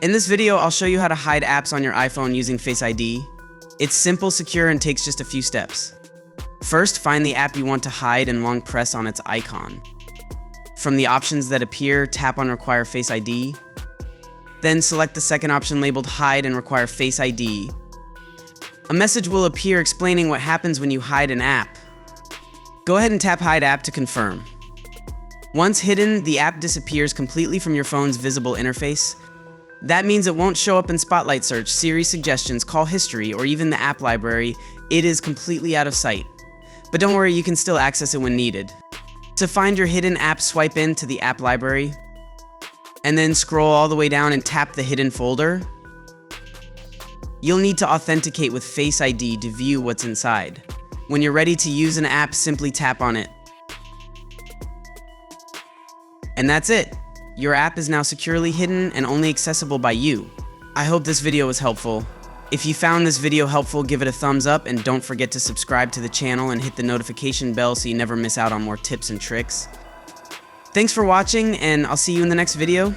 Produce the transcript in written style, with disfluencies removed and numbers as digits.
In this video, I'll show you how to hide apps on your iPhone using Face ID. It's simple, secure, and takes just a few steps. First, find the app you want to hide and long press on its icon. From the options that appear, tap on Require Face ID. Then select the second option labeled Hide and Require Face ID. A message will appear explaining what happens when you hide an app. Go ahead and tap Hide App to confirm. Once hidden, the app disappears completely from your phone's visible interface. That means it won't show up in Spotlight Search, Siri suggestions, call history, or even the app library. It is completely out of sight. But don't worry, you can still access it when needed. To find your hidden app, swipe into the app library, and then scroll all the way down and tap the hidden folder. You'll need to authenticate with Face ID to view what's inside. When you're ready to use an app, simply tap on it. And that's it. Your app is now securely hidden and only accessible by you. I hope this video was helpful. If you found this video helpful, give it a thumbs up and don't forget to subscribe to the channel and hit the notification bell so you never miss out on more tips and tricks. Thanks for watching, and I'll see you in the next video.